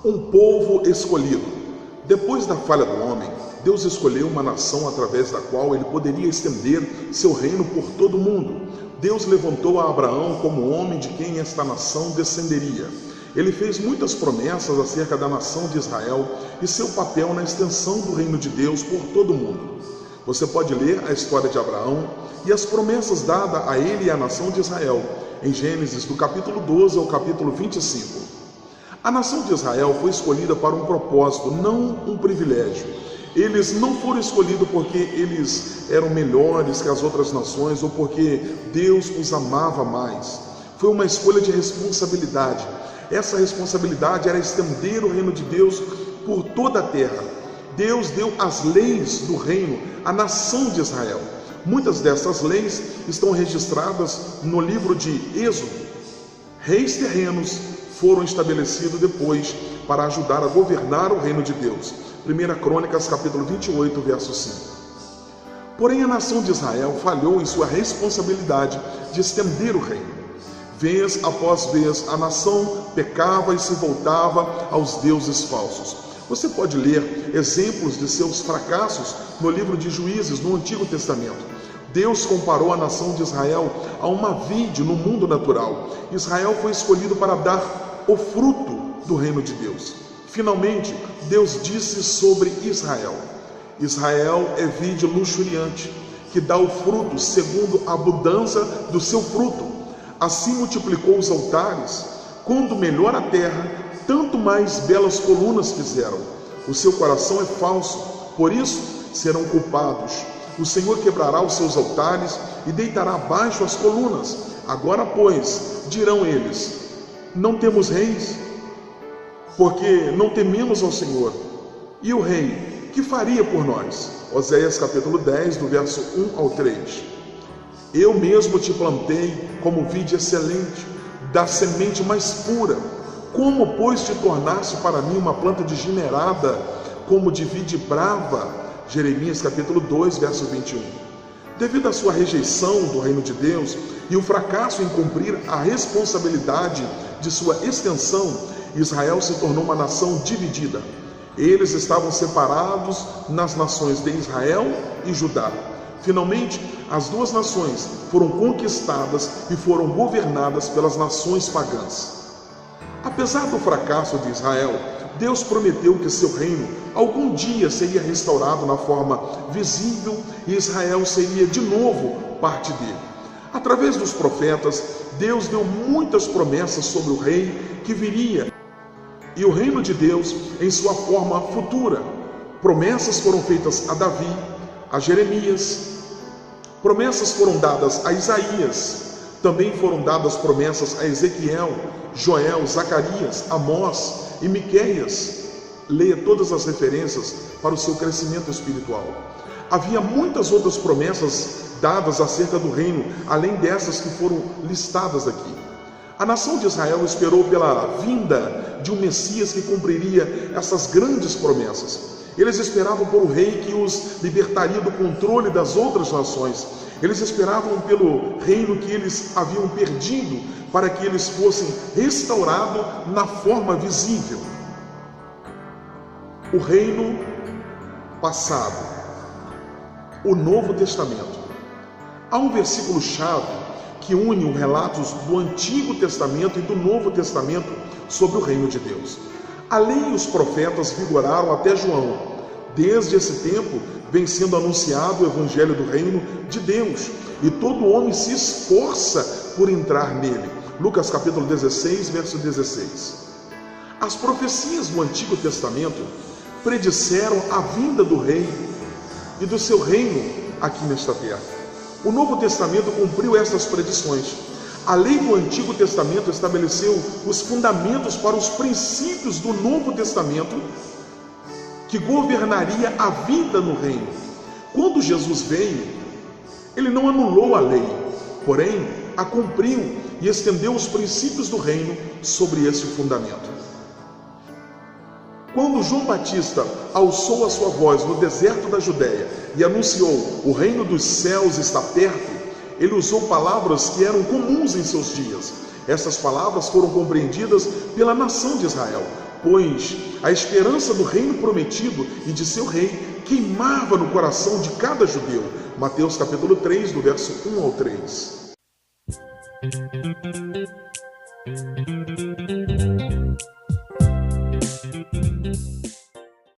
Um povo escolhido. Depois da falha do homem, Deus escolheu uma nação através da qual ele poderia estender seu reino por todo o mundo. Deus levantou a Abraão como homem de quem esta nação descenderia. Ele fez muitas promessas acerca da nação de Israel e seu papel na extensão do reino de Deus por todo o mundo. Você pode ler a história de Abraão e as promessas dadas a ele e à nação de Israel, em Gênesis, do capítulo 12 ao capítulo 25. A nação de Israel foi escolhida para um propósito, não um privilégio. Eles não foram escolhidos porque eles eram melhores que as outras nações ou porque Deus os amava mais. Foi uma escolha de responsabilidade. Essa responsabilidade era estender o reino de Deus por toda a terra. Deus deu as leis do reino à nação de Israel. Muitas dessas leis estão registradas no livro de Êxodo. Reis terrenos foram estabelecidos depois para ajudar a governar o reino de Deus. 1 Crônicas, capítulo 28, verso 5. Porém, a nação de Israel falhou em sua responsabilidade de estender o reino. Vez após vez, a nação pecava e se voltava aos deuses falsos. Você pode ler exemplos de seus fracassos no livro de Juízes, no Antigo Testamento. Deus comparou a nação de Israel a uma vide no mundo natural. Israel foi escolhido para dar o fruto do reino de Deus. Finalmente, Deus disse sobre Israel: Israel é vide luxuriante, que dá o fruto segundo a abundância do seu fruto. Assim multiplicou os altares. Quando melhor a terra, tanto mais belas colunas fizeram. O seu coração é falso, por isso serão culpados. O Senhor quebrará os seus altares e deitará abaixo as colunas. Agora, pois, dirão eles: não temos reis, porque não tememos ao Senhor. E o rei, que faria por nós? Oséias capítulo 10, do verso 1 ao 3. Eu mesmo te plantei como vide excelente, da semente mais pura. Como, pois, te tornaste para mim uma planta degenerada, como de vide brava? Jeremias capítulo 2, verso 21. Devido à sua rejeição do reino de Deus e o fracasso em cumprir a responsabilidade de sua extensão, Israel se tornou uma nação dividida. Eles estavam separados nas nações de Israel e Judá. Finalmente, as duas nações foram conquistadas e foram governadas pelas nações pagãs. Apesar do fracasso de Israel, Deus prometeu que seu reino algum dia seria restaurado na forma visível e Israel seria de novo parte dele. Através dos profetas, Deus deu muitas promessas sobre o rei que viria e o reino de Deus em sua forma futura. Promessas foram feitas a Davi, a Jeremias, promessas foram dadas a Isaías, também foram dadas promessas a Ezequiel, Joel, Zacarias, Amós e Miqueias. Leia todas as referências para o seu crescimento espiritual. Havia muitas outras promessas dadas acerca do reino, além dessas que foram listadas aqui. A nação de Israel esperou pela vinda de um Messias que cumpriria essas grandes promessas. Eles esperavam por um rei que os libertaria do controle das outras nações. Eles esperavam pelo reino que eles haviam perdido, para que eles fossem restaurados na forma visível. O reino passado, o Novo Testamento. Há um versículo-chave que une os relatos do Antigo Testamento e do Novo Testamento sobre o reino de Deus. A lei e os profetas vigoraram até João. Desde esse tempo vem sendo anunciado o evangelho do reino de Deus, e todo homem se esforça por entrar nele. Lucas capítulo 16, verso 16. As profecias do Antigo Testamento predisseram a vinda do rei e do seu reino aqui nesta terra. O Novo Testamento cumpriu essas predições. A lei do Antigo Testamento estabeleceu os fundamentos para os princípios do Novo Testamento, que governaria a vida no reino. Quando Jesus veio, ele não anulou a lei, porém a cumpriu e estendeu os princípios do reino sobre esse fundamento. Quando João Batista alçou a sua voz no deserto da Judéia e anunciou: o reino dos céus está perto, ele usou palavras que eram comuns em seus dias. Essas palavras foram compreendidas pela nação de Israel. pois a esperança do reino prometido e de seu rei queimava no coração de cada judeu. Mateus capítulo 3, do verso 1 ao 3.